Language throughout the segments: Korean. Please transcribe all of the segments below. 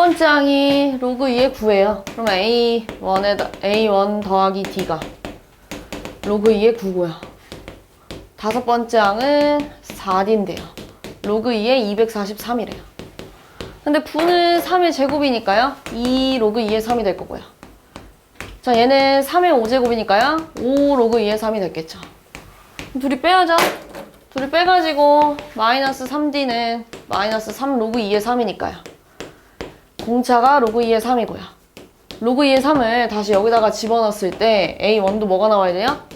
번째 항이 로그 2의 9예요. 그러면 A1 더하기 D가 로그 2의 9고요. 다섯 번째 항은 4D인데요. 로그 2의 243이래요. 근데 9는 3의 제곱이니까요. 2 로그 2의 3이 될 거고요. 자, 얘는 3의 5제곱이니까요. 5 로그 2의 3이 됐겠죠. 둘이 빼야죠. 둘이 빼가지고 마이너스 3D는 마이너스 3 로그 2의 3이니까요. 공차가 로그 2의 3이고요. 로그 2의 3을 다시 여기다가 집어넣었을 때 A1도 뭐가 나와야 돼요?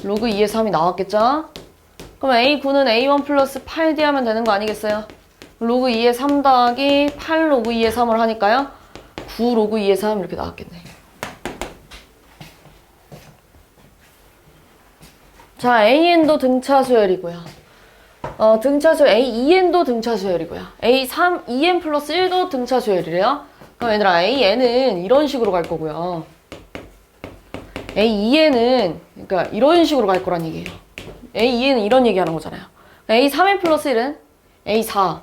로그 2의 3이 나왔겠죠? 그럼 A9는 A1 플러스 8D 하면 되는 거 아니겠어요? 로그 2의 3 더하기 8 로그 2의 3을 하니까요. 9 로그 2의 3 이렇게 나왔겠네. 자, AN도 등차 수열이고요. 등차 수열 A2N도 등차 수열이고요. A3, 2N 플러스 1도 등차 수열이래요. 그럼 얘들아, AN은 이런 식으로 갈 거고요. A2N은 그러니까 이런 식으로 갈 거란 얘기예요. A2N은 이런 얘기 하는 거잖아요. A3N 플러스 1은 A4.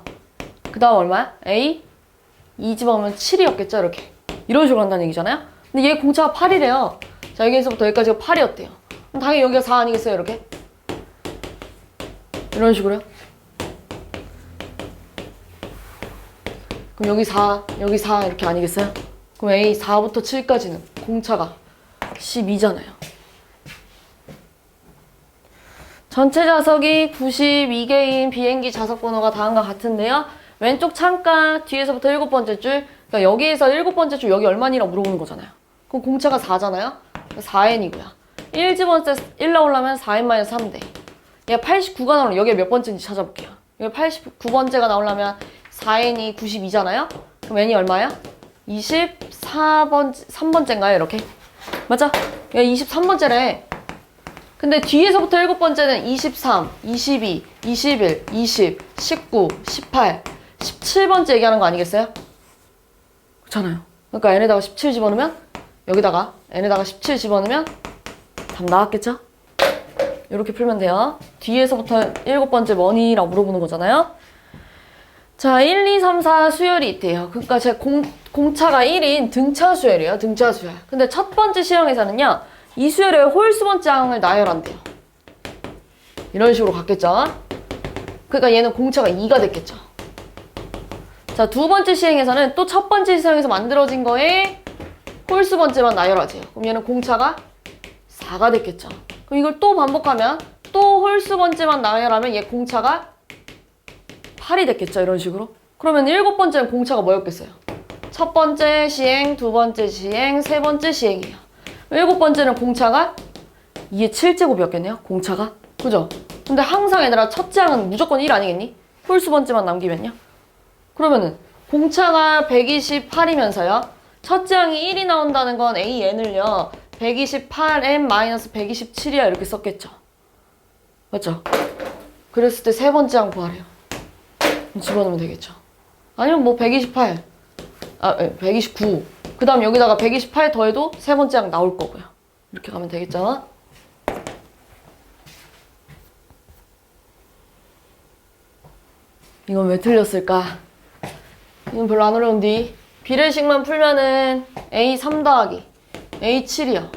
그 다음 얼마야? A 2 집어넣으면 7이었겠죠? 이렇게. 이런 식으로 간다는 얘기잖아요. 근데 얘 공차가 8이래요. 자, 여기서부터 여기까지가 8이었대요. 그럼 당연히 여기가 4 아니겠어요? 이렇게. 이런 식으로요. 그럼 여기 4, 여기 4 이렇게 아니겠어요? 그럼 A 4부터 7까지는 공차가 12잖아요. 전체 좌석이 92개인 비행기 좌석 번호가 다음과 같은데요. 왼쪽 창가 뒤에서부터 7번째 줄, 그러니까 여기에서 7번째 줄 여기 얼마니라고 물어보는 거잖아요. 그럼 공차가 4잖아요. 4n이고요. 1 집어넣을 때 1 나오려면 4n-3대. 얘가 89가 나오려면 여기에 몇 번째인지 찾아볼게요. 여기 89번째가 나오려면 4n이 92잖아요. 그럼 n이 얼마야? 24번째, 3번째인가요? 이렇게. 맞죠? 얘 23번째래. 근데 뒤에서부터 7번째는 23, 22, 21, 20, 19, 18, 17번째 얘기하는 거 아니겠어요? 그렇잖아요. 그러니까 n에다가 17 집어넣으면 여기다가 n에다가 17 집어넣으면 답 나왔겠죠? 이렇게 풀면 돼요. 뒤에서부터 7번째 뭐니라고 물어보는 거잖아요. 자, 1, 2, 3, 4 수열이 있대요. 그러니까 제 공차가 1인 등차 수열이에요. 등차 수열. 근데 첫 번째 시험에서는요. 이 수열의 홀수번째 항을 나열한대요. 이런 식으로 갔겠죠? 그러니까 얘는 공차가 2가 됐겠죠. 자, 두 번째 시행에서는 또 첫 번째 시행에서 만들어진 거에 홀수번째만 나열하세요. 그럼 얘는 공차가 4가 됐겠죠. 그럼 이걸 또 반복하면 또 홀수번째만 나열하면 얘 공차가 8이 됐겠죠. 이런 식으로. 그러면 7번째는 공차가 뭐였겠어요? 첫 번째 시행, 두 번째 시행, 세 번째 시행이에요. 7번째는 공차가 2의 7제곱이었겠네요. 공차가. 그죠? 근데 항상 얘들아 첫째 항은 무조건 1 아니겠니? 홀수번째만 남기면요. 그러면은 공차가 128이면서요. 첫째 항이 1이 나온다는 건 AN을요. 128n-127이야 이렇게 썼겠죠. 맞죠? 그랬을 때 세 번째 항 구하래요. 집어넣으면 되겠죠. 아니면 뭐 129. 그 다음 여기다가 128 더해도 세 번째 항 나올 거고요. 이렇게 가면 되겠죠. 이건 왜 틀렸을까? 이건 별로 안 어려운데 비례식만 풀면은 A3 더하기 A7이요.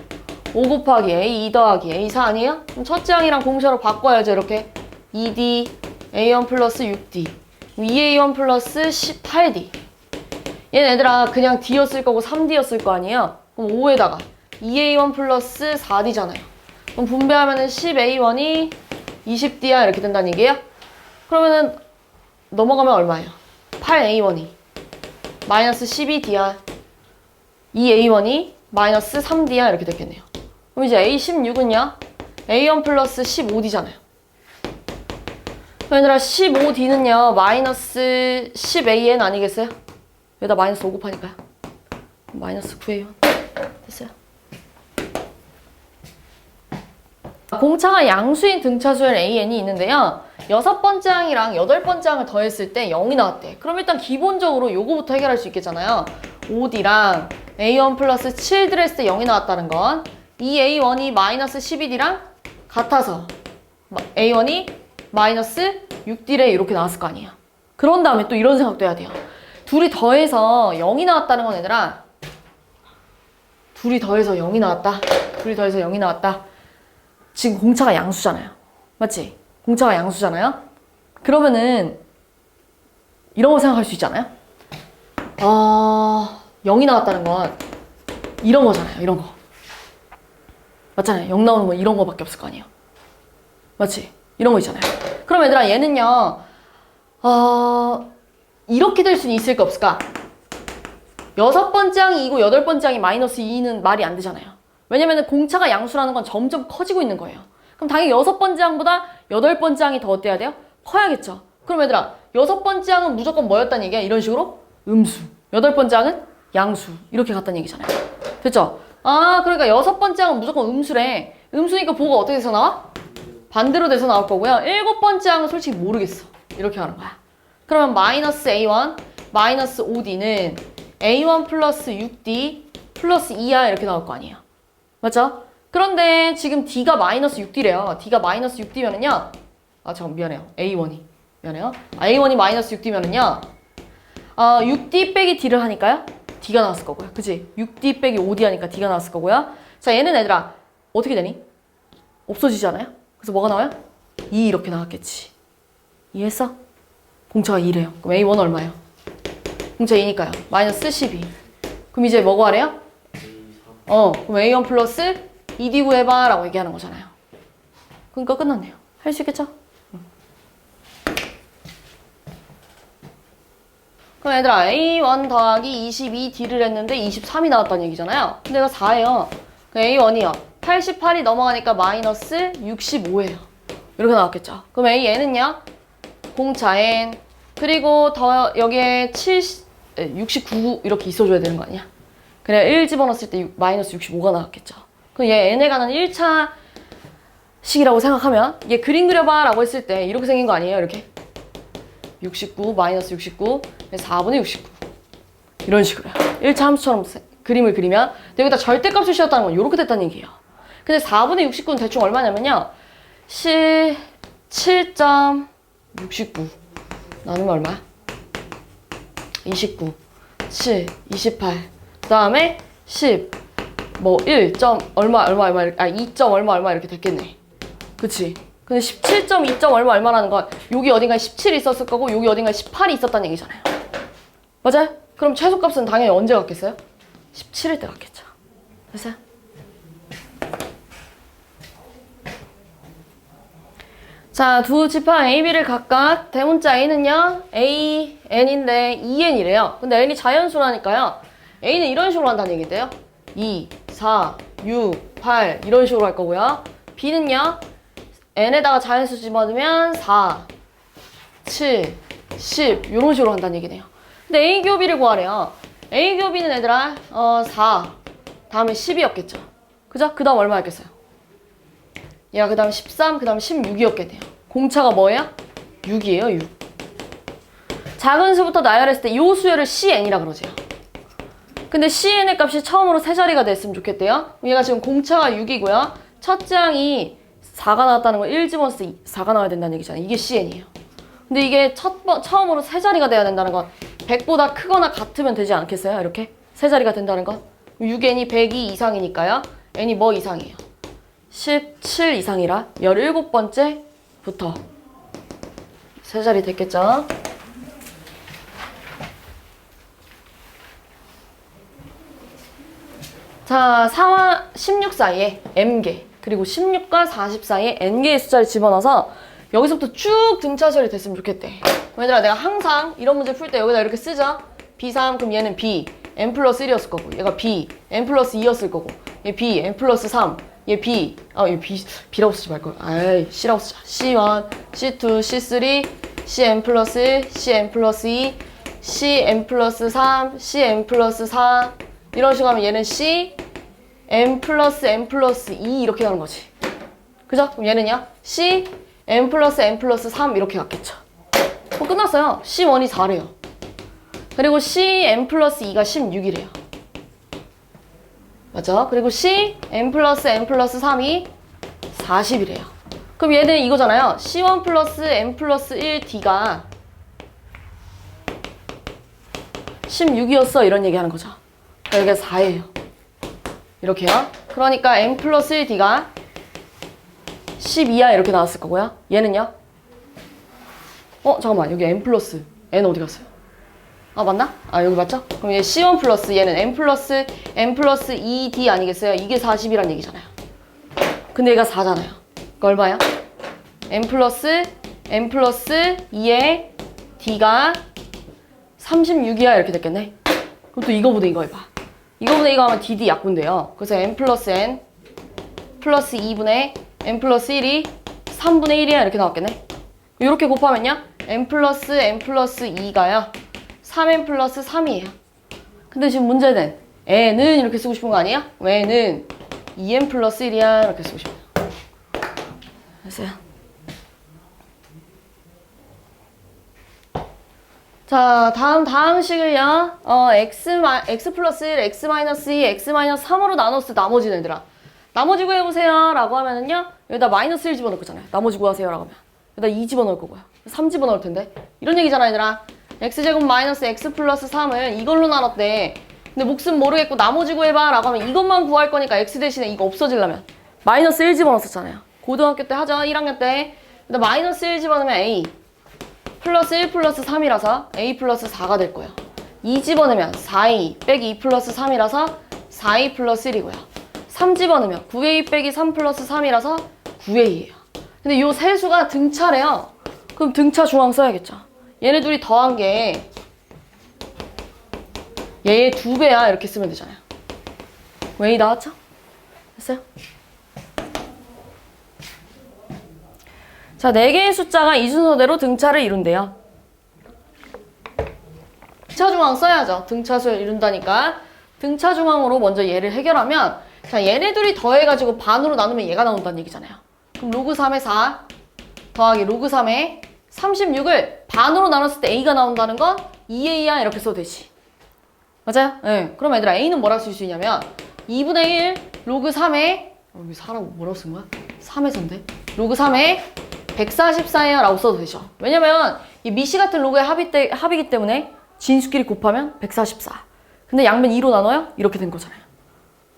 5 곱하기 A2 더하기 A4 아니에요? 그럼 첫째 항이랑 공차로 바꿔야죠. 이렇게 2D A1 플러스 6D 2A1 플러스 18D. 얘는 얘들아 그냥 D였을 거고 3D였을 거 아니에요? 그럼 5에다가 2A1 플러스 4D잖아요. 그럼 분배하면은 10A1이 20D야 이렇게 된다는 얘기예요? 그러면은 넘어가면 얼마예요? 8A1이 마이너스 12D야. 2A1이 마이너스 3D야 이렇게 됐겠네요. 그럼 이제 A16은요? A1 플러스 15D잖아요. 얘들아 15D는요 마이너스 10AN 아니겠어요? 여기다 마이너스 5 곱하니까요. 마이너스 9A1 됐어요. 공차가 양수인 등차수열 AN이 있는데요. 6번째 항이랑 8번째 항을 더했을 때 0이 나왔대. 그럼 일단 기본적으로 요거부터 해결할 수 있겠잖아요. 5D랑 A1 플러스 7D를 했을 때 0이 나왔다는 건 이 A1이 마이너스 12D랑 같아서 A1이 마이너스 6D래 이렇게 나왔을 거 아니에요. 그런 다음에 또 이런 생각도 해야 돼요. 둘이 더해서 0이 나왔다는 건 얘들아, 둘이 더해서 0이 나왔다. 둘이 더해서 0이 나왔다. 지금 공차가 양수잖아요. 맞지? 공차가 양수잖아요. 그러면은 이런 거 생각할 수 있잖아요. 0이 나왔다는 건 이런 거잖아요. 이런 거. 맞잖아요. 0 나오는 건 이런 거밖에 없을 거 아니에요. 맞지? 이런 거 있잖아요. 그럼 얘들아 얘는요. 이렇게 될 수는 있을까 없을까? 6번째 항이 2고 8번째 항이 마이너스 2는 말이 안 되잖아요. 왜냐면은 공차가 양수라는 건 점점 커지고 있는 거예요. 그럼 당연히 6번째 항보다 8번째 항이 더 어때야 돼요? 커야겠죠. 그럼 얘들아 6번째 항은 무조건 뭐였다는 얘기야? 이런 식으로 음수. 8번째 항은 양수. 이렇게 갔다는 얘기잖아요. 됐죠? 그러니까 6번째 항은 무조건 음수래. 음수니까 보가 어떻게 돼서 나와? 반대로 돼서 나올 거고요. 7번째 항은 솔직히 모르겠어. 이렇게 하는 거야. 그러면 마이너스 A1, 마이너스 5D는 A1 플러스 6D 플러스 2R 이렇게 나올 거 아니에요. 맞죠? 그런데 지금 D가 마이너스 6D래요. D가 마이너스 6D면은요. 잠깐 미안해요. A1이. 미안해요. A1이 마이너스 6D면은요. 6D 빼기 D를 하니까요. D가 나왔을 거고요. 그치? 6D 빼기 5D 하니까 D가 나왔을 거고요. 자, 얘는 얘들아. 어떻게 되니? 없어지지 않아요? 그래서 뭐가 나와요? 2 이렇게 나왔겠지. 이해했어? 공차가 2래요. 그럼 A1 얼마예요? 공차 2니까요. 마이너스 12. 그럼 이제 뭐 구하래요? 그럼 A1 플러스 2D 구해봐 라고 얘기하는 거잖아요. 그러니까 끝났네요. 할 수 있겠죠? 그럼 얘들아 A1 더하기 22D를 했는데 23이 나왔다는 얘기잖아요. 근데 얘가 4예요. 그럼 A1이요. 88이 넘어가니까 마이너스 65예요. 이렇게 나왔겠죠. 그럼 AN은요. 공차 N 그리고 더 여기에 69 이렇게 있어줘야 되는 거 아니야? 그래야 1 집어넣었을 때 마이너스 65가 나왔겠죠. 그럼 얘 N에 관한 1차 식이라고 생각하면 얘 그림 그려봐 라고 했을 때 이렇게 생긴 거 아니에요? 이렇게 69 마이너스 69 4분의 69 이런 식으로요. 1차 함수처럼 그림을 그리면 여기다 절대값을 씌웠다는 건 이렇게 됐다는 얘기예요. 근데 4분의 69는 대충 얼마냐면요. 7.69 나누면 얼마야? 29 7 28 그 다음에 10 뭐 1. 얼마 2. 얼마 이렇게 됐겠네. 그치? 근데 17.2. 얼마라는 건 여기 어딘가에 17이 있었을 거고 여기 어딘가에 18이 있었다는 얘기잖아요. 맞아요? 그럼 최소값은 당연히 언제 같겠어요? 17일 때 같겠죠. 됐어요? 자, 두 지파 A, B를 각각 대문자 A는요. A, N인데 2N이래요. 근데 N이 자연수라니까요. A는 이런 식으로 한다는 얘기인데요. 2, 4, 6, 8 이런 식으로 할 거고요. B는요. N에다가 자연수 집어넣으면 4, 7, 10 이런 식으로 한다는 얘기네요. 근데 A 교 B를 구하래요. A 교 B는 얘들아 4 다음에 10이었겠죠. 그죠? 그 다음 얼마였겠어요? 얘가 그 다음 13, 그 다음 16이었겠네요. 공차가 뭐예요? 6이에요, 6. 작은 수부터 나열했을 때 이 수열을 CN이라 그러죠. 근데 CN의 값이 처음으로 세 자리가 됐으면 좋겠대요. 얘가 지금 공차가 6이고요. 첫째 항이 4가 나왔다는 건 1 집어넣었을 때 4가 나와야 된다는 얘기잖아요. 이게 CN이에요. 근데 이게 처음으로 세 자리가 돼야 된다는 건 100보다 크거나 같으면 되지 않겠어요? 이렇게? 세 자리가 된다는 건? 6n이 100이 이상이니까요. n이 뭐 이상이에요? 17 이상이라 17번째부터 세 자리 됐겠죠? 자, 4와 16 사이에 m개 그리고 16과 40 사이에 n개의 숫자를 집어넣어서 여기서부터 쭉 등차 처리 됐으면 좋겠대. 얘들아 내가 항상 이런 문제 풀 때 여기다 이렇게 쓰죠? B3 그럼 얘는 B n 플러스 1이었을 거고 얘가 B n 플러스 2였을 거고 얘 B n 플러스 3 얘 B 얘 B라고 쓰지 말걸. 아이 C라고 쓰자. C1 C2 C3 Cn 플러스 1 Cn 플러스 2 Cn 플러스 3 Cn 플러스 4 이런 식으로 하면 얘는 C n 플러스 n 플러스 2 이렇게 가는 거지. 그죠? 그럼 얘는요 C n 플러스 n 플러스 3 이렇게 갔겠죠. 끝났어요. C1이 4래요. 그리고 Cn 플러스 2가 16이래요. 맞죠? 그리고 Cn 플러스 n 플러스 3이 40이래요. 그럼 얘는 이거잖아요. C1 플러스 n 플러스 1 D가 16이었어 이런 얘기 하는 거죠. 그러니까 여기가 4예요. 이렇게요. 그러니까 n 플러스 1d가 12야 이렇게 나왔을 거고요. 얘는요? 잠깐만 여기 n 플러스 n 어디 갔어요? 아 맞나? 아 여기 맞죠? 그럼 얘 C1 플러스 얘는 n 플러스 2d 아니겠어요? 이게 40이란 얘기잖아요. 근데 얘가 4잖아요. 그러니까 얼마야? n 플러스 2의 d가 36이야 이렇게 됐겠네. 그럼 또 이거보다 이거 해봐. 이거보다 이거 하면 dd 약분돼요. 그래서 n 플러스 2분의 n 플러스 1이 3분의 1이야 이렇게 나왔겠네. 이렇게 곱하면요 n 플러스 2가요 3n 플러스 3이에요. 근데 지금 문제는 n은 이렇게 쓰고 싶은 거 아니에요? n은 2n 플러스 1이야 이렇게 쓰고 싶어요. 됐어요. 자, 다음 식을요. x 플러스 1, x 마이너스 2, x 마이너스 3으로 나눴을 때 나머지 애들아. 나머지 구해보세요. 라고 하면은요. 여기다 마이너스 1 집어넣을 거잖아요. 나머지 구하세요. 라고 하면. 여기다 2 집어넣을 거고요. 3 집어넣을 텐데. 이런 얘기잖아, 얘들아. x제곱 마이너스 x 플러스 3을 이걸로 나눴대. 근데 몫은 모르겠고 나머지 구해봐. 라고 하면 이것만 구할 거니까 x 대신에 이거 없어지려면 마이너스 1 집어넣었잖아요. 고등학교 때 하죠. 1학년 때. 근데 마이너스 1 집어넣으면 a. 플러스 1 플러스 3이라서 a 플러스 4가 될 거예요. 2 집어넣으면 4a 빼기 2 플러스 3이라서 4a 플러스 1이고요. 3 집어넣으면 9a 빼기 3 플러스 3이라서 9a예요. 근데 요 세수가 등차래요. 그럼 등차 중앙 써야겠죠. 얘네 둘이 더한 게 얘의 2배야 이렇게 쓰면 되잖아요. 왜 나왔죠? 됐어요? 자, 4개의 숫자가 이 순서대로 등차를 이룬대요. 등차 중앙 써야죠. 등차수를 이룬다니까. 등차 중앙으로 먼저 얘를 해결하면 자, 얘네 둘이 더해가지고 반으로 나누면 얘가 나온다는 얘기잖아요. 그럼 로그 3의 4 더하기 로그 3의 36을 반으로 나눴을 때 a가 나온다는 건 2a야 이렇게 써도 되지. 맞아요? 네. 그럼 얘들아 a는 뭐라고 쓸 수 있냐면 2분의 1 로그 3의 여기 4라고 뭐라고 쓴 거야? 3의 4인데 로그 3의 144예요 라고 써도 되죠. 왜냐면 이 미시 같은 로그의 합이기 때문에 진수끼리 곱하면 144. 근데 양면 2로 나눠요? 이렇게 된 거잖아요.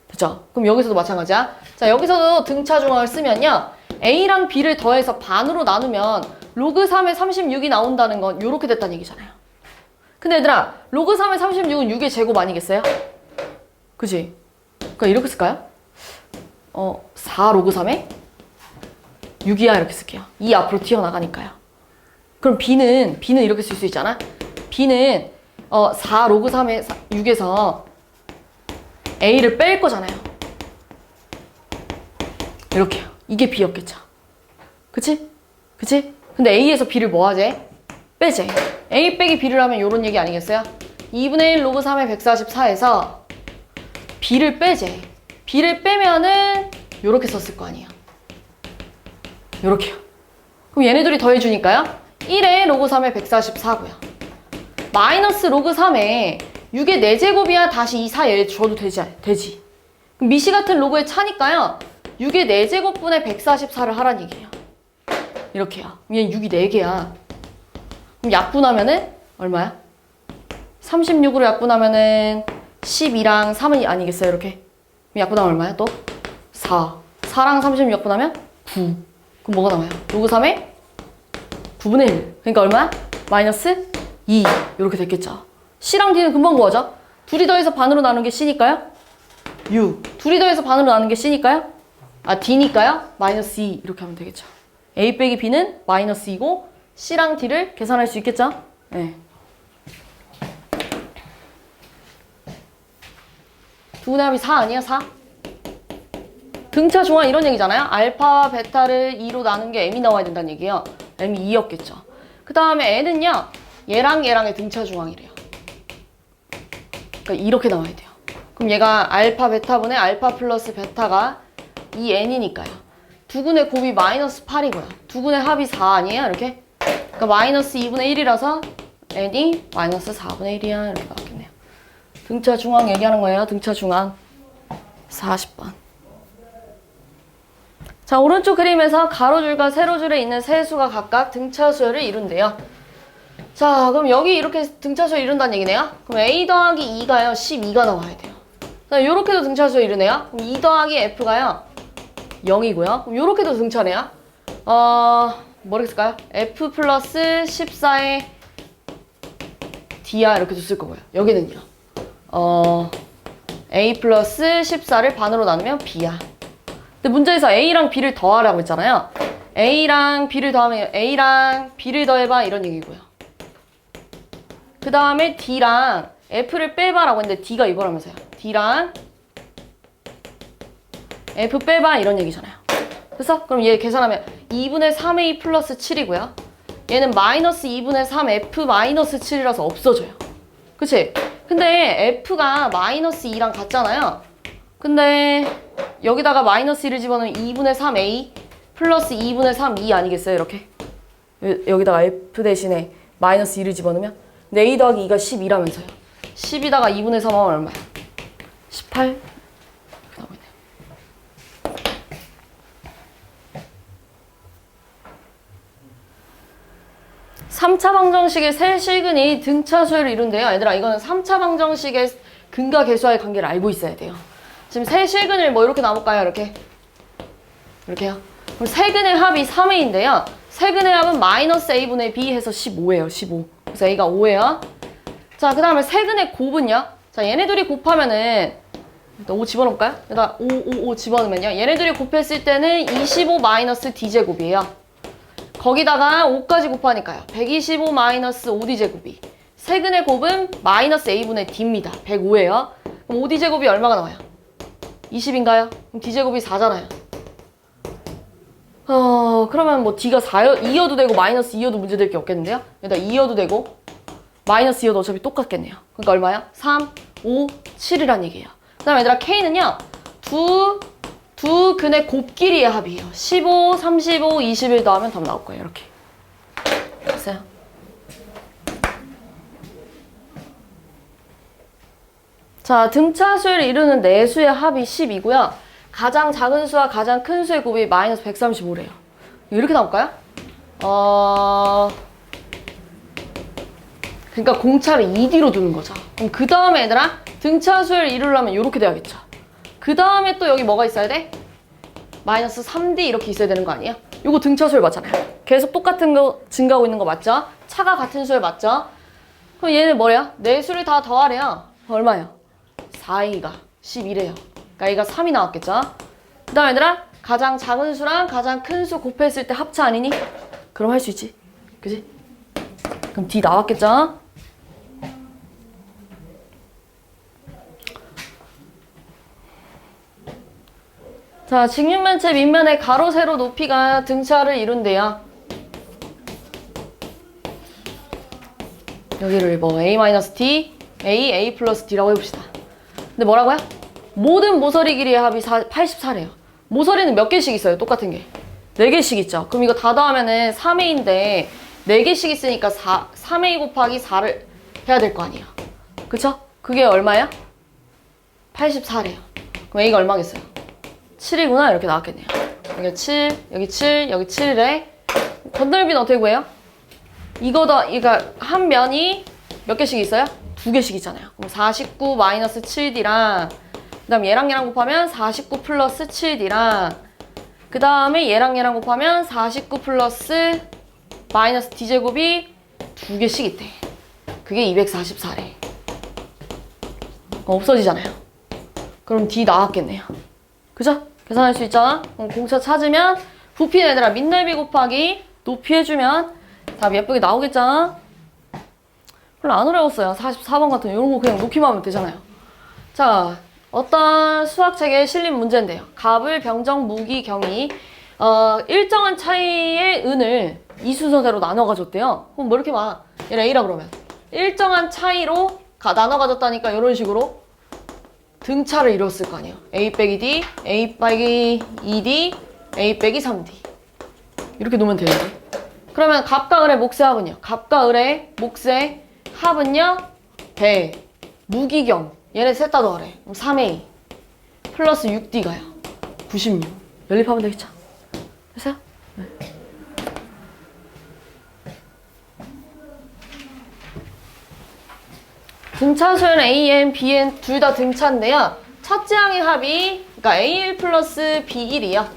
됐죠? 그럼 여기서도 마찬가지야. 자, 여기서도 등차 중앙을 쓰면요. a랑 b를 더해서 반으로 나누면 로그 3의 36이 나온다는 건 이렇게 됐다는 얘기잖아요. 근데 얘들아, 로그 3의 36은 6의 제곱 아니겠어요? 그치? 그러니까 이렇게 쓸까요? 4 로그 3의 6이야 이렇게 쓸게요. 2 앞으로 튀어나가니까요. 그럼 b는 이렇게 쓸 수 있잖아. b는 4 로그 3의 6에서 a를 뺄 거잖아요. 이렇게요. 이게 b였겠죠. 그치? 그치? 근데 a에서 b를 뭐 하지? 빼지. a 빼기 b를 하면 이런 얘기 아니겠어요? 2분의 1 로그 3의 144에서 b를 빼지. b를 빼면은 이렇게 썼을 거 아니에요. 요렇게요. 그럼 얘네 둘이 더해주니까요. 1의 로그 3의 144고요. 마이너스 로그 3에 6의 4제곱이야 다시 이 사이에 줘도 되지. 그럼 미시 같은 로그의 차니까요. 6의 4제곱분의 144를 하란 얘기예요. 이렇게요. 얘는 6이 4개야. 그럼 약분하면은 얼마야? 36으로 약분하면은 12랑 3은 아니겠어요? 이렇게. 그럼 약분하면 얼마야? 또? 4. 4랑 36 약분하면 9. 그럼 뭐가 나와요? 로그 3의 9분의 1. 그러니까 얼마야? 마이너스 2. 이렇게 됐겠죠. C랑 D는 금방 구하죠? 둘이 더해서 반으로 나눈 게 C니까요? 6. 둘이 더해서 반으로 나눈 게 C니까요? D니까요? 마이너스 2. 이렇게 하면 되겠죠. A 빼기 B는 마이너스 2고 C랑 D를 계산할 수 있겠죠? 네. 두 분의 합이 4 아니야? 4? 등차 중앙 이런 얘기잖아요. 알파와 베타를 2로 나눈 게 m이 나와야 된다는 얘기예요. m이 2였겠죠. 그 다음에 n은요. 얘랑 얘랑의 등차 중앙이래요. 그러니까 이렇게 나와야 돼요. 그럼 얘가 알파 베타분의 알파 플러스 베타가 2n이니까요. 두근의 곱이 마이너스 8이고요. 두근의 합이 4 아니에요? 이렇게? 그러니까 마이너스 2분의 1이라서 n이 마이너스 4분의 1이야. 이렇게 나왔겠네요. 등차 중앙 얘기하는 거예요. 등차 중앙. 40번. 자, 오른쪽 그림에서 가로줄과 세로줄에 있는 세 수가 각각 등차 수열을 이룬대요. 자, 그럼 여기 이렇게 등차수를 이룬다는 얘기네요. 그럼 A 더하기 2가요. 12가 나와야 돼요. 자, 요렇게도 등차수를 이루네요. 그럼 2 더하기 F가요. 0이고요. 그럼 요렇게도 등차네요. 뭐를 쓸까요? F 플러스 14의 D야 이렇게도 쓸 거고요. 여기는요. A 플러스 14를 반으로 나누면 B야. 근데 문제에서 A랑 B를 더하라고 했잖아요. A랑 B를 더하면 A랑 B를 더해봐 이런 얘기고요. 그 다음에 D랑 F를 빼봐라고 했는데 D가 이거라면서요. D랑 F 빼봐 이런 얘기잖아요. 그래서 그럼 얘 계산하면 2분의 3A 플러스 7이고요. 얘는 마이너스 2분의 3 F 마이너스 7이라서 없어져요. 그치? 근데 F가 마이너스 2랑 같잖아요. 근데 여기다가 마이너스 1을 집어넣으면 2분의 3A 플러스 2분의 3E 아니겠어요? 이렇게 여기다가 F 대신에 마이너스 2를 집어넣으면 근데 A 더하기 2가 12라면서요. 10에다가 2분의 3 하면 얼마야? 18? 이렇게 나오고 있네요. 3차 방정식의 세 실근이 등차수를 이룬대요. 얘들아 이거는 3차 방정식의 근과 계수와의 관계를 알고 있어야 돼요. 지금 세 실근을 뭐 이렇게 나눠볼까요? 이렇게요. 그럼 세근의 합이 3A인데요. 세근의 합은 마이너스 A분의 B 해서 15예요. 15. 그래서 A가 5예요. 자, 그 다음에 세근의 곱은요. 자, 얘네들이 곱하면은 일단 5 집어넣을까요? 일단 5 집어넣으면요. 얘네들이 곱했을 때는 25 마이너스 D제곱이에요. 거기다가 5까지 곱하니까요. 125 마이너스 5D제곱이. 세근의 곱은 마이너스 A분의 D입니다. 105예요. 그럼 5D제곱이 얼마가 나와요? 20인가요? 그럼 D제곱이 4잖아요. 그러면 뭐 D가 2여도 되고 마이너스 2여도 문제될 게 없겠는데요? 여기다 2여도 되고 마이너스 2여도 어차피 똑같겠네요. 그러니까 얼마야? 3, 5, 7이란 얘기예요. 그 다음에 얘들아 K는요. 두 근의 곱끼리의 합이에요. 15, 35, 21 더하면 답 나올 거예요. 이렇게. 됐어요? 자, 등차수를 이루는 네 수의 합이 10이고요. 가장 작은 수와 가장 큰 수의 곱이 마이너스 135래요. 이렇게 나올까요? 그러니까 공차를 2D로 두는 거죠. 그럼 그 다음에 얘들아 등차수를 이루려면 이렇게 돼야겠죠. 그 다음에 또 여기 뭐가 있어야 돼? 마이너스 3D 이렇게 있어야 되는 거 아니에요? 요거 등차수열 맞잖아요. 계속 똑같은 거 증가하고 있는 거 맞죠? 차가 같은 수열 맞죠? 그럼 얘는 뭐래요? 네 수를 다 더하래요. 얼마예요? 4A가 11이래요. 그러니까 A가 3이 나왔겠죠? 그 다음 얘들아 가장 작은 수랑 가장 큰 수 곱했을 때 합차 아니니? 그럼 할 수 있지. 그지? 그럼 D 나왔겠죠? 자, 직육면체 밑면의 가로, 세로 높이가 등차를 이룬대요. 여기를 뭐 A-D, A 플러스 D라고 해봅시다. 근데 뭐라고요? 모든 모서리 길이의 합이 84래요. 모서리는 몇 개씩 있어요? 똑같은 게. 4개씩 있죠. 그럼 이거 다 더하면은 3A인데 4개씩 있으니까 3A 곱하기 4를 해야 될 거 아니에요. 그쵸? 그게 얼마예요? 84래요. 그럼 A가 얼마겠어요? 7이구나 이렇게 나왔겠네요. 여기 7, 여기 7, 여기 7이래. 건널비는 어떻게 구해요? 그러니까 한 면이 몇 개씩 있어요? 2개씩 있잖아요. 그럼 49 마이너스 7D랑 그 다음 얘랑 곱하면 49 플러스 7D랑 그 다음에 얘랑 곱하면 49 플러스 마이너스 D제곱이 2개씩 있대. 그게 244래. 없어지잖아요. 그럼 D 나왔겠네요. 그죠? 계산할 수 있잖아? 그럼 공차 찾으면 부피는 얘들아 밑넓이 곱하기 높이 해주면 답이 예쁘게 나오겠잖아? 별로 안 어려웠어요. 44번 같은 이런 거 그냥 놓기만 하면 되잖아요. 자, 어떤 수학책에 실린 문제인데요. 갑을, 병정, 무기, 경이 일정한 차이의 은을 이수선세로 나눠 가졌대요. 그럼 뭐 이렇게 봐. 얘는 A라 그러면 일정한 차이로 나눠 가졌다니까 이런 식으로 등차를 이뤘을 거 아니에요. A 빼기 D, A 빼기 2D, A 빼기 3D 이렇게 놓으면 되는데 그러면 갑과 을의 몫의 합은요? 갑과 을의 몫의 합은요? 배, 무기경 얘네 셋 다 더하래. 그럼 3A 플러스 6D가요. 96 연립하면 되겠죠? 됐어요? 네. 등차수열 AN, BN 둘 다 등차인데요. 첫째 항의 합이 그러니까 A1 플러스 B1이요.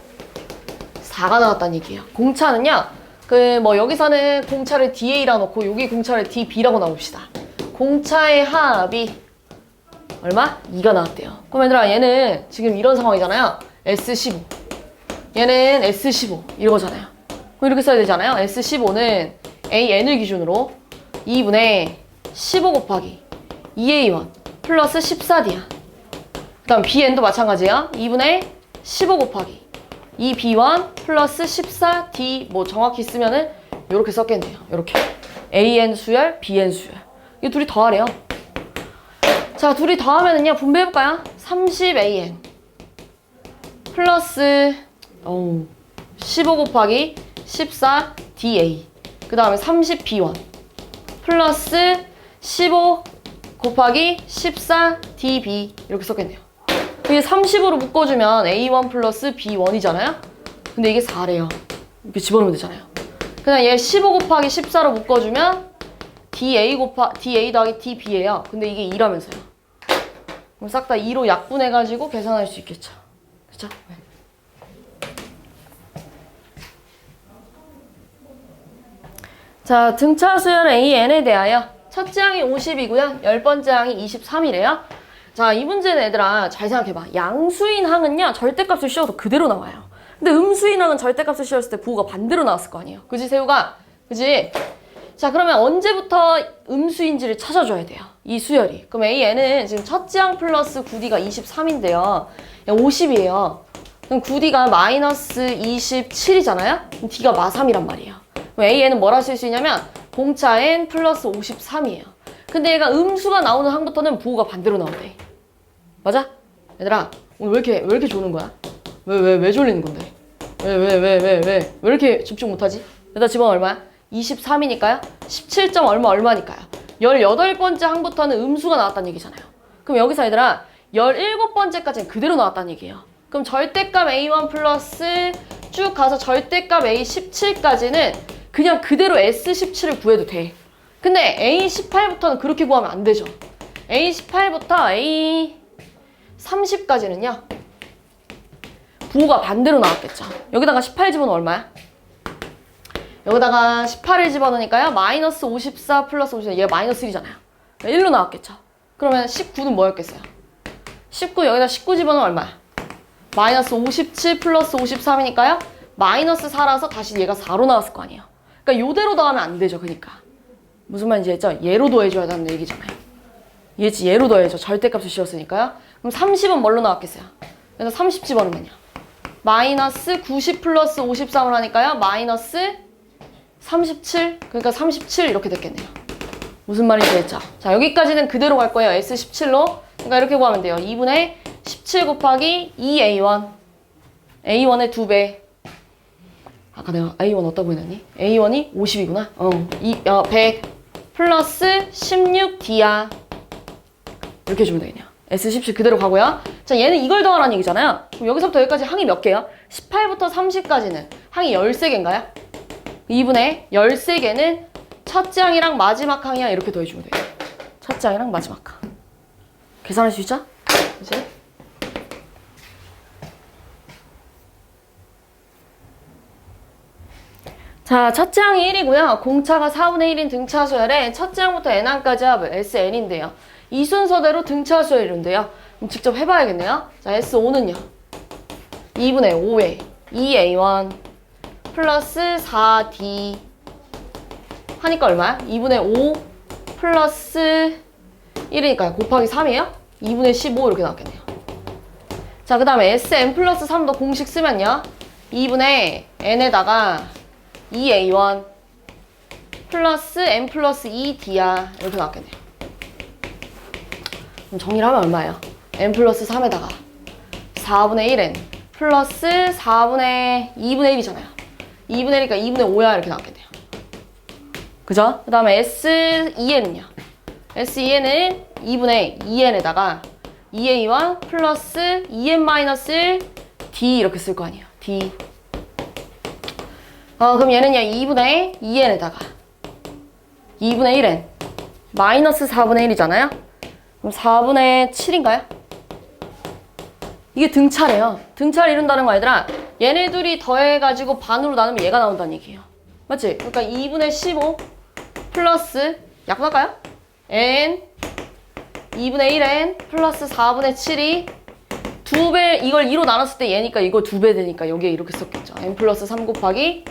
4가 나왔다는 얘기예요. 공차는요. 여기서는 공차를 DA라 놓고 여기 공차를 DB라고 나옵시다. 공차의 합이 얼마? 2가 나왔대요. 그럼 얘들아 얘는 지금 이런 상황이잖아요. S15. 얘는 S15 이거잖아요. 그럼 이렇게 써야 되잖아요. S15는 AN을 기준으로 2분의 15 곱하기 2A1 플러스 14D야. 그 다음 BN도 마찬가지야. 2분의 15 곱하기 2B1 플러스 14D 정확히 쓰면은 이렇게 썼겠네요. 이렇게 AN 수열, BN 수열. 이 둘이 더하래요. 자, 둘이 더하면은요 분배해볼까요? 30AN 플러스 15 곱하기 14DA 그 다음에 30B1 플러스 15 곱하기 14DB 이렇게 썼겠네요. 이게 30으로 묶어주면 A1 플러스 B1이잖아요? 근데 이게 4래요. 이렇게 집어넣으면 되잖아요. 그냥 얘 15 곱하기 14로 묶어주면 DA 더하기 DB예요. 근데 이게 2라면서요. 그럼 싹 다 2로 약분해가지고 계산할 수 있겠죠. 그쵸? 네. 자, 등차 수열 AN에 대하여 첫째 항이 50이고요. 10번째 항이 23이래요. 자, 이 문제는 얘들아 잘 생각해봐. 양수인 항은요 절대값을 씌워도 그대로 나와요. 근데 음수인 항은 절대값을 씌웠을 때 부호가 반대로 나왔을 거 아니에요. 그지 세우가? 그지? 자, 그러면 언제부터 음수인지를 찾아줘야 돼요. 이 수열이. 그럼 AN은 지금 첫째 항 플러스 9D가 23인데요. 50이에요. 그럼 9D가 마이너스 27이잖아요? 그럼 D가 마3이란 말이에요. 그럼 AN은 뭐라 쓸 수 있냐면 공차 N 플러스 53이에요. 근데 얘가 음수가 나오는 항부터는 부호가 반대로 나오대. 맞아? 얘들아 오늘 왜 이렇게 조는 거야? 왜 졸리는 건데? 왜 이렇게 집중 못하지? 얘들아 집어넣어 얼마야? 23이니까요. 17점 얼마니까요. 18번째 항부터는 음수가 나왔다는 얘기잖아요. 그럼 여기서 얘들아 17번째까지는 그대로 나왔다는 얘기예요. 그럼 절대값 A1 플러스 쭉 가서 절대값 A17까지는 그냥 그대로 S17을 구해도 돼. 근데 A18부터는 그렇게 구하면 안 되죠. A18부터 A30까지는요. 부호가 반대로 나왔겠죠. 여기다가 18 집어넣으면 얼마야? 여기다가 18을 집어넣으니까요. 마이너스 54 플러스 54. 얘가 마이너스 1이잖아요. 1로 나왔겠죠. 그러면 19는 뭐였겠어요? 19 여기다 19 집어넣으면 얼마야? 마이너스 57 플러스 53이니까요. 마이너스 4라서 다시 얘가 4로 나왔을 거 아니에요. 그러니까 요대로 더하면 안 되죠. 그러니까. 무슨 말인지 알죠? 얘로 더해줘야 한다는 얘기잖아요. 얘로 더해줘. 절대값을 씌웠으니까요. 그럼 30은 뭘로 나왔겠어요? 그래서 30 집어넣으면요. 마이너스 90 플러스 53을 하니까요. 마이너스 37? 그러니까 37 이렇게 됐겠네요. 무슨 말인지 알죠? 자, 여기까지는 그대로 갈 거예요. S17로. 그러니까 이렇게 구하면 돼요. 2분의 17 곱하기 2A1. A1의 2배. 아까 내가 A1 어디다고 해놨니? A1이 50이구나. 100 플러스 16D야. 이렇게 주면 되겠네요. S17 그대로 가고요. 자, 얘는 이걸 더하라는 얘기잖아요. 그럼 여기서부터 여기까지 항이 몇 개요? 18부터 30까지는 항이 13개인가요? 2분의 13개는 첫째 항이랑 마지막 항이야. 이렇게 더해주면 돼요. 첫째 항이랑 마지막 항. 계산할 수 있죠? 그치? 자, 첫째 항이 1이고요. 공차가 4분의 1인 등차 수열에 첫째 항부터 n항까지 합을 SN인데요. 이 순서대로 등차 수열인데요. 그럼 직접 해봐야겠네요. 자, S5는요. 2분의 5에 2A1 플러스 4D 하니까 얼마야? 2분의 5 플러스 1이니까요. 곱하기 3이에요? 2분의 15 이렇게 나왔겠네요. 자, 그 다음에 SN 플러스 3도 공식 쓰면요. 2분의 n에다가 2A1 플러스 n 플러스 2D야. 이렇게 나왔겠네요. 그럼 정리를 하면 얼마예요? n 플러스 3에다가 4분의 1n 플러스 4분의 2분의 1이잖아요. 2분의 1이니까 2분의 5야. 이렇게 나왔겠네요. 그죠? 그 다음에 S2n은요. S2n은 2분의 2n에다가 2A1 플러스 2n 마이너스 1 D 이렇게 쓸 거 아니에요. D. 그럼 얘는요. 2분의 2n에다가 2분의 1n 마이너스 4분의 1이잖아요. 그럼 4분의 7인가요? 이게 등차래요. 등차를 이룬다는 거 얘들아. 얘네 둘이 더해가지고 반으로 나누면 얘가 나온다는 얘기예요. 맞지? 그러니까 2분의 15 플러스 약분할까요? n 2분의 1n 플러스 4분의 7이 2배, 이걸 2로 나눴을 때 얘니까 이거 2배 되니까 여기에 이렇게 썼겠죠. n 플러스 3 곱하기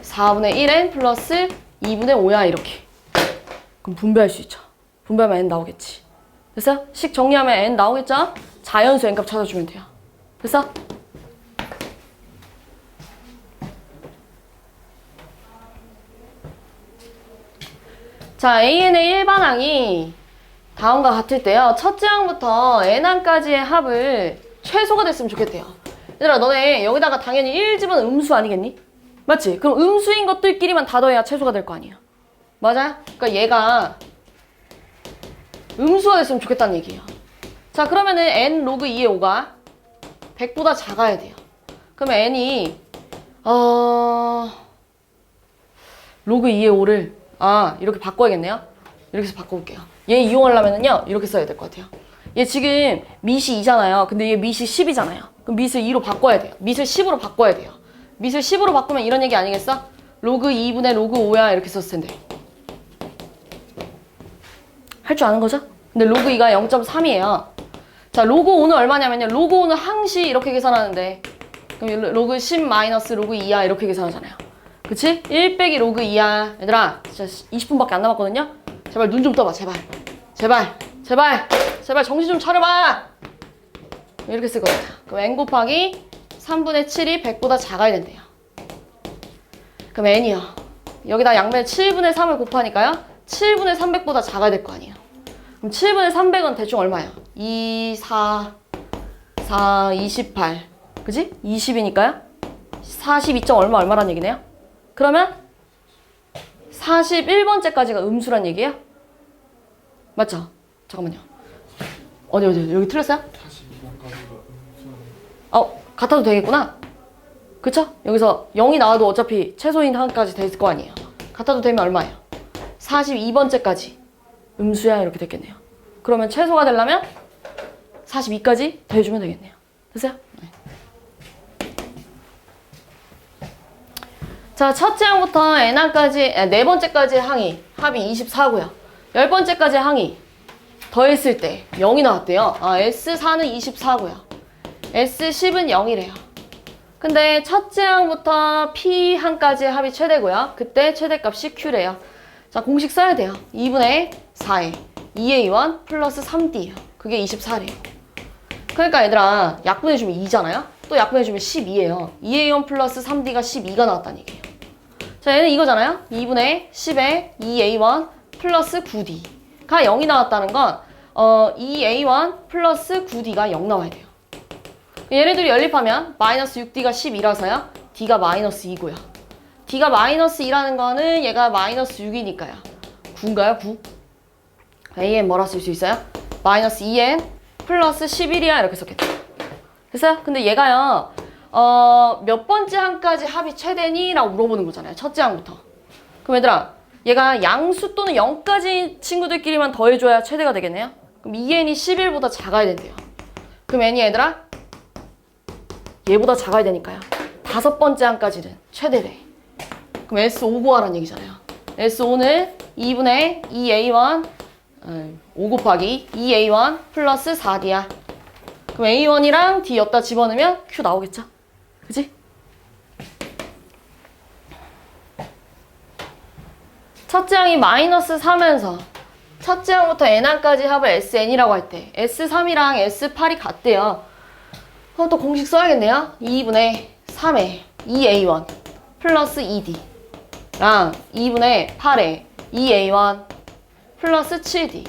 4분의 1n 플러스 2분의 5야 이렇게. 그럼 분배할 수 있죠. 분배하면 n 나오겠지. 됐어요? 식 정리하면 n 나오겠죠? 자연수 n값 찾아주면 돼요. 됐어? 자, AN의 일반항이 다음과 같을 때요. 첫째 항부터 n항까지의 합을 최소가 됐으면 좋겠대요. 얘들아, 너네 여기다가 당연히 1집은 음수 아니겠니? 맞지? 그럼 음수인 것들끼리만 다 더해야 최소가 될 거 아니에요. 맞아요? 그러니까 얘가 음수가 됐으면 좋겠다는 얘기예요. 자, 그러면은 n 로그 2의 5가 100보다 작아야 돼요. 그러면 n이 로그 2의 5를 이렇게 바꿔야겠네요. 이렇게 해서 바꿔볼게요. 얘 이용하려면은요 이렇게 써야 될 것 같아요. 얘 지금 밑이 2잖아요. 근데 얘 밑이 10이잖아요. 그럼 밑을 2로 바꿔야 돼요. 밑을 10으로 바꿔야 돼요. 밑을 10으로 바꾸면 이런 얘기 아니겠어? 로그 2분의 로그 5야 이렇게 썼을 텐데. 할 줄 아는 거죠? 근데 로그 2가 0.3이에요. 자, 로그 5는 얼마냐면요. 로그 5는 항시 이렇게 계산하는데, 그럼 로그 10 마이너스 로그 2야 이렇게 계산하잖아요. 그치? 1 빼기 로그 2야. 얘들아, 진짜 20분밖에 안 남았거든요? 제발 눈 좀 떠봐, 제발. 제발, 제발, 제발 정신 좀 차려봐! 이렇게 쓸 거예요. 그럼 n 곱하기 3분의 7이 100보다 작아야 된대요. 그럼 n이요. 여기다 양변에 7분의 3을 곱하니까요. 7분의 300보다 작아야 될 거 아니에요. 그럼 7분의 300은 대충 얼마예요? 2, 4, 28. 그지? 20이니까요. 42점 얼마란 얘기네요. 그러면 41번째까지가 음수란 얘기예요? 맞죠? 잠깐만요. 어디 여기 틀렸어요? 42번까지가 같아도 되겠구나. 그쵸? 여기서 0이 나와도 어차피 최소인 한까지 될 거 아니에요. 같아도 되면 얼마예요? 42번째까지 음수야 이렇게 됐겠네요. 그러면 최소가 되려면 42까지 더해주면 되겠네요. 됐어요? 네. 자, 첫째 항부터 n항까지, 네 번째까지의 항이 합이 24고요. 10번째까지의 항이 더했을 때 0이 나왔대요. S4는 24고요. S10은 0이래요. 근데 첫째 항부터 P항까지의 합이 최대고요. 그때 최대값이 Q래요. 자, 공식 써야 돼요. 2분의 4에 2A1 플러스 3D예요. 그게 24래요. 그러니까 얘들아, 약분해주면 2잖아요? 또 약분해주면 12예요. 2A1 플러스 3D가 12가 나왔다는 얘기예요. 자, 얘는 이거잖아요? 2분의 10에 2A1 플러스 9D가 0이 나왔다는 건 2A1 플러스 9D가 0 나와야 돼요. 얘네들이 연립하면 마이너스 6D가 12라서요. D가 마이너스 2고요. D가 마이너스 2라는 거는 얘가 마이너스 6이니까요. 9인가요? 9? AN 뭐라 쓸 수 있어요? 마이너스 2N 플러스 11이야 이렇게 썼겠죠. 됐어요? 근데 얘가요. 몇 번째 항까지 합이 최대니? 라고 물어보는 거잖아요. 첫째 항부터. 그럼 얘들아, 얘가 양수 또는 0까지 친구들끼리만 더해줘야 최대가 되겠네요. 그럼 2n이 11보다 작아야 된대요. 그럼 n이 얘들아, 얘보다 작아야 되니까요. 다섯 번째 항까지는 최대래. 그럼 S5 구하라는 얘기잖아요. S5는 2분의 2A1 5 곱하기 2A1 플러스 4D야. 그럼 A1이랑 D 였다 집어넣으면 Q 나오겠죠? 그치? 첫째 항이 마이너스 3에서 첫째 항부터 n항까지 합을 SN이라고 할 때 S3이랑 S8이 같대요. 그럼 또 공식 써야겠네요. 2분의 3에 2A1 플러스 2D랑 2분의 8에 2A1 플러스 7D.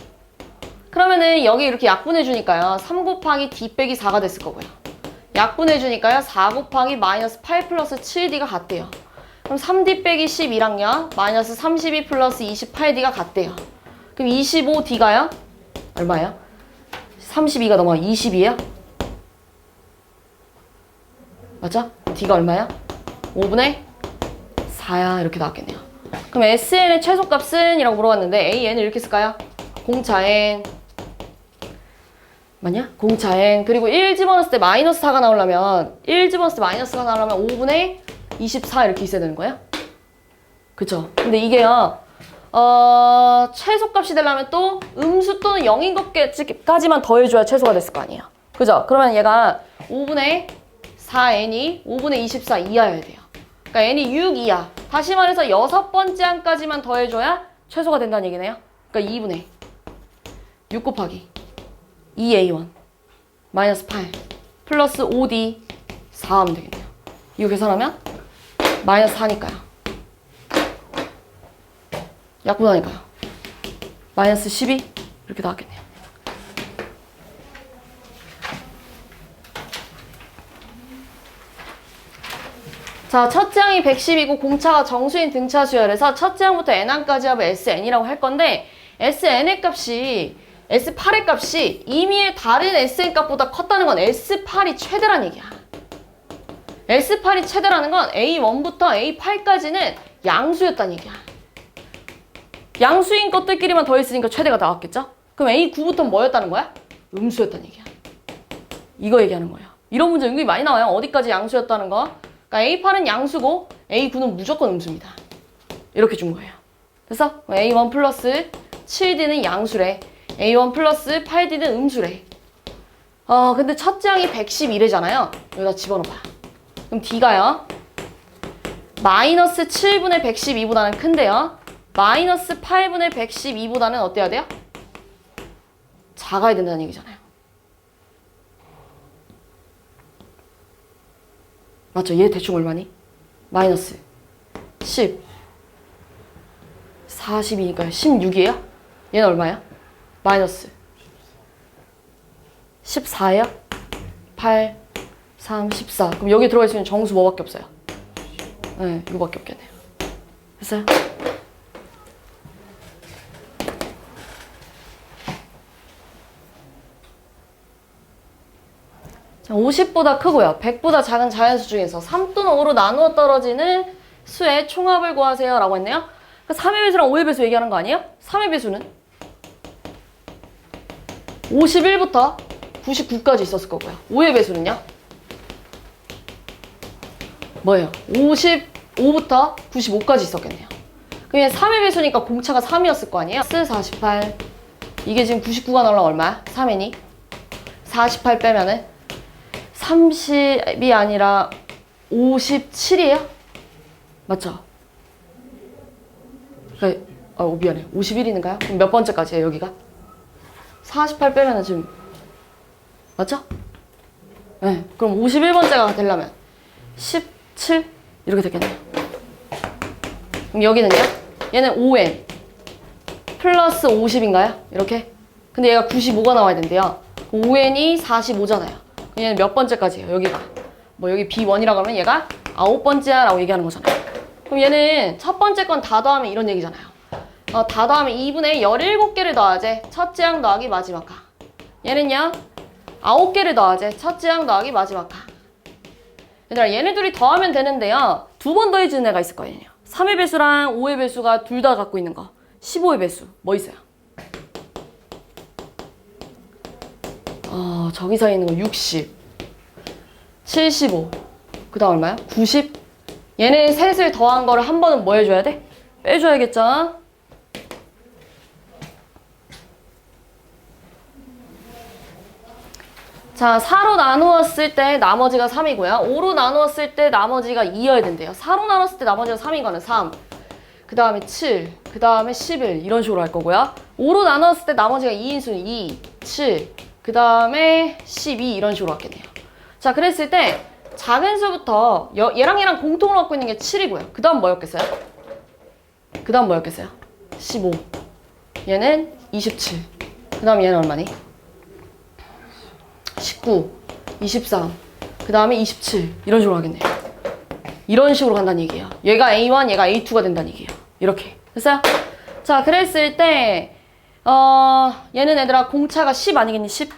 그러면은 여기 이렇게 약분해주니까요. 3 곱하기 D 빼기 4가 됐을 거고요. 약분해주니까요. 4 곱하기 마이너스 8 플러스 7D가 같대요. 그럼 3D 빼기 12랑요. 마이너스 32 플러스 28D가 같대요. 그럼 25D가요? 얼마예요? 32가 넘어 20이에요? 맞죠? D가 얼마야? 5분의 4야 이렇게 나왔겠네요. 그럼 SN의 최소값은? 이라고 물어봤는데 AN을 이렇게 쓸까요? 공차 N 맞냐? 공차행. 그리고 1 집어넣었을 때 마이너스 4가 나오려면 1 집어넣었을 때 마이너스 4가 나오려면 5분의 24 이렇게 있어야 되는 거야? 그쵸? 근데 이게요 최소값이 되려면 또 음수 또는 0인 것까지만 더해줘야 최소가 됐을 거 아니에요. 그죠? 그러면 얘가 5분의 4n이 5분의 24 이하여야 돼요. 그러니까 n이 6 이하. 다시 말해서 6번째 항까지만 더해줘야 최소가 된다는 얘기네요. 그러니까 2분의 6 곱하기 2a1 마이너스 8 플러스 5d 4 하면 되겠네요. 이거 계산하면 마이너스 4니까요. 약분하니까요. 마이너스 12 이렇게 나왔겠네요. 자, 첫째 항이 110이고 공차가 정수인 등차 수열에서 첫째 항부터 n항까지 합을 SN이라고 할 건데 SN의 값이 S8의 값이 임의의 다른 SN 값보다 컸다는 건 S8이 최대란 얘기야. S8이 최대라는 건 A1부터 A8까지는 양수였다는 얘기야. 양수인 것들끼리만 더했으니까 최대가 나왔겠죠? 그럼 A9부터는 뭐였다는 거야? 음수였다는 얘기야. 이거 얘기하는 거예요. 이런 문제 은근히 많이 나와요. 어디까지 양수였다는 거? 그러니까 A8은 양수고 A9는 무조건 음수입니다. 이렇게 준 거예요. 그래서 A1 플러스 7D는 양수래. A1 플러스 8D는 음수래. 근데 첫째 항이 112래잖아요. 여기다 집어넣어봐. 그럼 D가요. 마이너스 7분의 112보다는 큰데요. 마이너스 8분의 112보다는 어때야 돼요? 작아야 된다는 얘기잖아요. 맞죠? 얘 대충 얼마니? 마이너스 10 40이니까요. 16이에요? 얘는 얼마야? 마이너스 14예요? 8 3 14 그럼 여기 들어가 있으면 정수 뭐밖에 없어요? 네, 이거밖에 없겠네요. 됐어요? 자, 50보다 크고요. 100보다 작은 자연수 중에서 3 또는 5로 나누어 떨어지는 수의 총합을 구하세요 라고 했네요. 그러니까 3의 배수랑 5의 배수 얘기하는 거 아니에요? 3의 배수는 51부터 99까지 있었을 거고요. 5의 배수는요? 뭐예요? 55부터 95까지 있었겠네요. 그럼 3의 배수니까 공차가 3이었을 거 아니에요? 48 이게 지금 99가 나오려면 얼마야? 3이니? 48 빼면은 30이 아니라 57이에요? 맞죠? 미안해. 51인가요? 그럼 몇 번째까지예요, 여기가? 48 빼면은 지금 맞죠? 네. 그럼 51번째가 되려면 17 이렇게 되겠네요. 그럼 여기는요? 얘는 5n 플러스 50인가요? 이렇게? 근데 얘가 95가 나와야 된대요. 5n이 45잖아요. 얘는 몇 번째까지예요? 여기가. 뭐 여기 B1이라고 하면 얘가 9번째야 라고 얘기하는 거잖아요. 그럼 얘는 첫 번째 건 다 더하면 이런 얘기잖아요. 다 더하면 2분의 17개를 더하지. 첫째 항 더하기 마지막 항. 얘는요. 9개를 더하지. 첫째 항 더하기 마지막 항. 얘들아 얘네 둘이 더하면 되는데요. 두 번 더해지는 애가 있을 거예요. 3의 배수랑 5의 배수가 둘 다 갖고 있는 거. 15의 배수. 뭐 있어요? 저기 사이에 있는 거 60, 75, 그 다음 얼마야? 90? 얘네 셋을 더한 거를 한 번은 뭐 해줘야 돼? 빼줘야겠죠? 자, 4로 나누었을 때 나머지가 3이고요. 5로 나누었을 때 나머지가 2여야 된대요. 4로 나눴을 때 나머지가 3인 거는 3, 그 다음에 7, 그 다음에 11 이런 식으로 할 거고요. 5로 나눴을 때 나머지가 2인 수는 2, 7, 그 다음에 12 이런 식으로 왔겠네요. 자, 그랬을 때 작은 수부터 얘랑 얘랑 공통으로 갖고 있는 게 7이고요. 그 다음 뭐였겠어요? 그 다음 뭐였겠어요? 15. 얘는 27. 그 다음 얘는 얼마니? 19, 23. 그 다음에 27. 이런 식으로 하겠네요. 이런 식으로 간다는 얘기예요. 얘가 A1, 얘가 A2가 된다는 얘기예요. 이렇게. 됐어요? 자, 그랬을 때 얘는 얘들아 공차가 10 아니겠니? 10?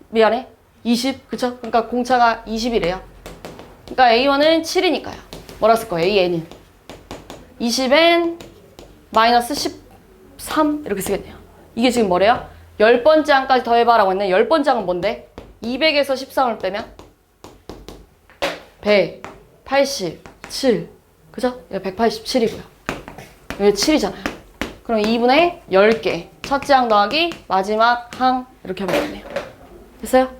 미안해. 20. 그쵸? 그러니까 공차가 20이래요. 그러니까 A1은 7이니까요. 뭐라 쓸 거예요? AN은 20n 마이너스 13 이렇게 쓰겠네요. 이게 지금 뭐래요? 10번째 항까지 더해봐라고 했네. 10번째 항은 뭔데? 200에서 13을 빼면 187. 그죠? 이거 187이고요. 여기 7이잖아요. 그럼 2분의 10개. 첫째 항 더하기 마지막 항 이렇게 하면 되네요. 됐어요?